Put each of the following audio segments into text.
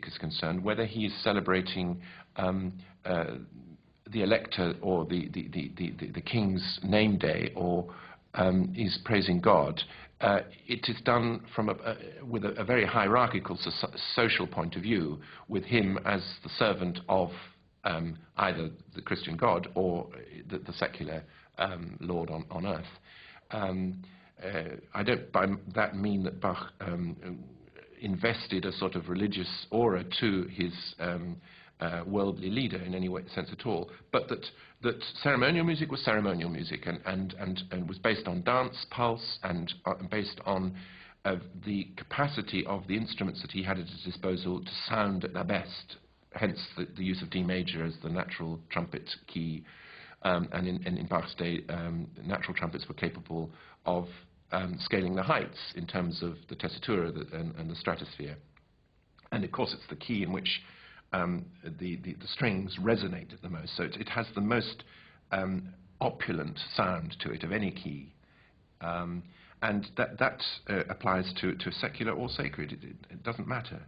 is concerned, whether he is celebrating the elector or the king's name day, or is praising God, it is done from with a very hierarchical social point of view, with him as the servant of either the Christian God or the secular Lord on earth. I don't by that mean that Bach invested a sort of religious aura to his worldly leader in any sense at all, but that ceremonial music was ceremonial music, and was based on dance, pulse, and based on the capacity of the instruments that he had at his disposal to sound at their best, hence the use of D major as the natural trumpet key, and in Bach's day, natural trumpets were capable of scaling the heights in terms of the tessitura and the stratosphere. And of course it's the key in which the strings resonate the most, so it has the most opulent sound to it of any key, and that applies to secular or sacred. It doesn't matter.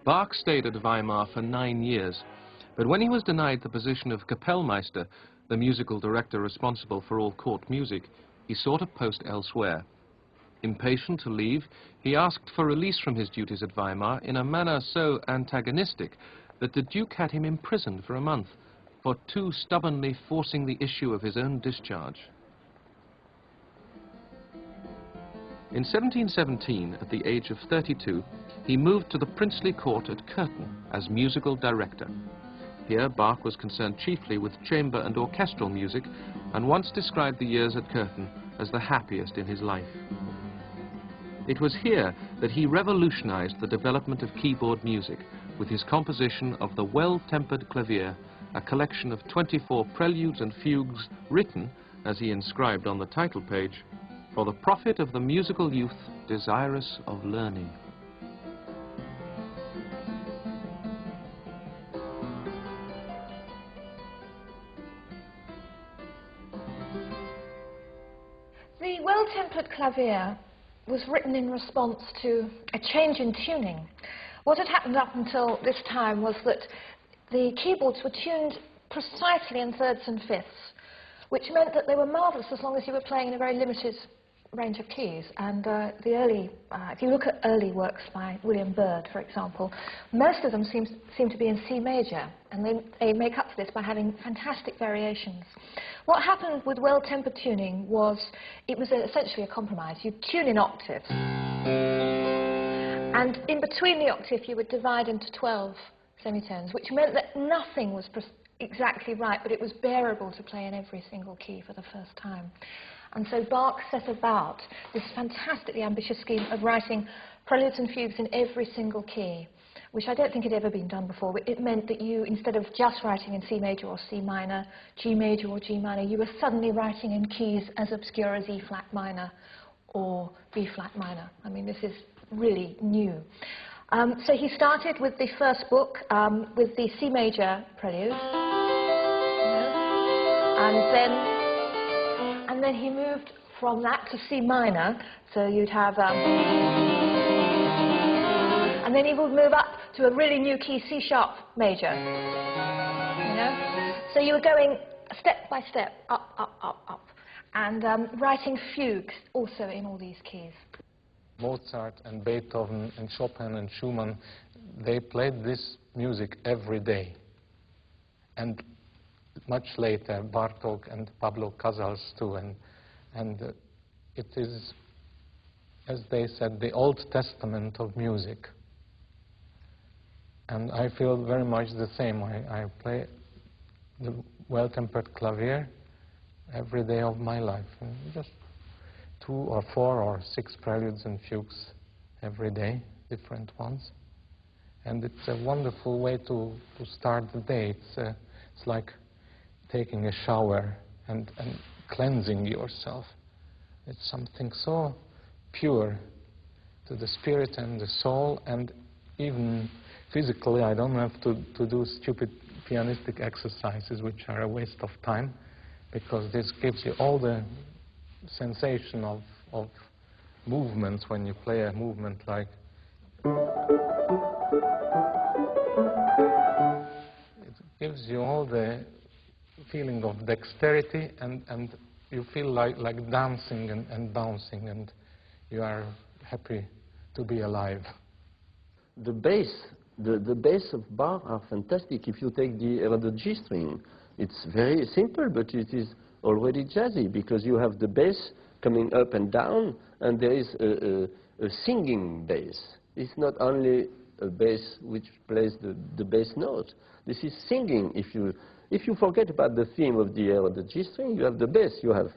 Bach stayed at Weimar for 9 years, but when he was denied the position of Kapellmeister, the musical director responsible for all court music, he sought a post elsewhere. Impatient to leave, he asked for release from his duties at Weimar in a manner so antagonistic that the Duke had him imprisoned for a month for too stubbornly forcing the issue of his own discharge. In 1717, at the age of 32, he moved to the princely court at Curtin as musical director. Here Bach was concerned chiefly with chamber and orchestral music, and once described the years at Curtin as the happiest in his life. It was here that he revolutionized the development of keyboard music with his composition of the Well-Tempered Clavier, a collection of 24 preludes and fugues written, as he inscribed on the title page, for the profit of the musical youth desirous of learning. The Well-Tempered Clavier was written in response to a change in tuning. What had happened up until this time was that the keyboards were tuned precisely in thirds and fifths, which meant that they were marvellous as long as you were playing in a very limited range of keys. And if you look at early works by William Byrd, for example, most of them seem to be in C major, and they make up for this by having fantastic variations. What happened with well-tempered tuning was it was essentially a compromise. You tune in octaves, and in between the octave you would divide into 12 semitones, which meant that nothing was exactly right, but it was bearable to play in every single key for the first time. And so Bach set about this fantastically ambitious scheme of writing preludes and fugues in every single key. which I don't think had ever been done before. It meant that you, instead of just writing in C major or C minor, G major or G minor, you were suddenly writing in keys as obscure as E flat minor or B flat minor. I mean, this is really new. So he started with the first book with the C major Preludes, and then he moved from that to C minor. So you'd have, and then he would move up to a really new key, C sharp major. You know, so you were going step by step, up, up, up, up, and writing fugues also in all these keys. Mozart and Beethoven and Chopin and Schumann, they played this music every day. And much later, Bartók and Pablo Casals too. And it is, as they said, the Old Testament of music. And I feel very much the same. I play the Well-Tempered Clavier every day of my life. And just 2 or 4 or 6 preludes and fugues every day, different ones. And it's a wonderful way to start the day. It's like taking a shower and cleansing yourself. It's something so pure to the spirit and the soul, and even physically I don't have to do stupid pianistic exercises which are a waste of time, because this gives you all the sensation of movements when you play a movement like it gives you all the feeling of dexterity, and you feel like dancing and bouncing, and you are happy to be alive. The bass of Bach are fantastic. If you take the Revered G string, it's very simple, but it is already jazzy, because you have the bass coming up and down, and there is a singing bass. It's not only a bass which plays the bass note. This is singing. If you forget about the theme of the Revered G string, you have the bass. You have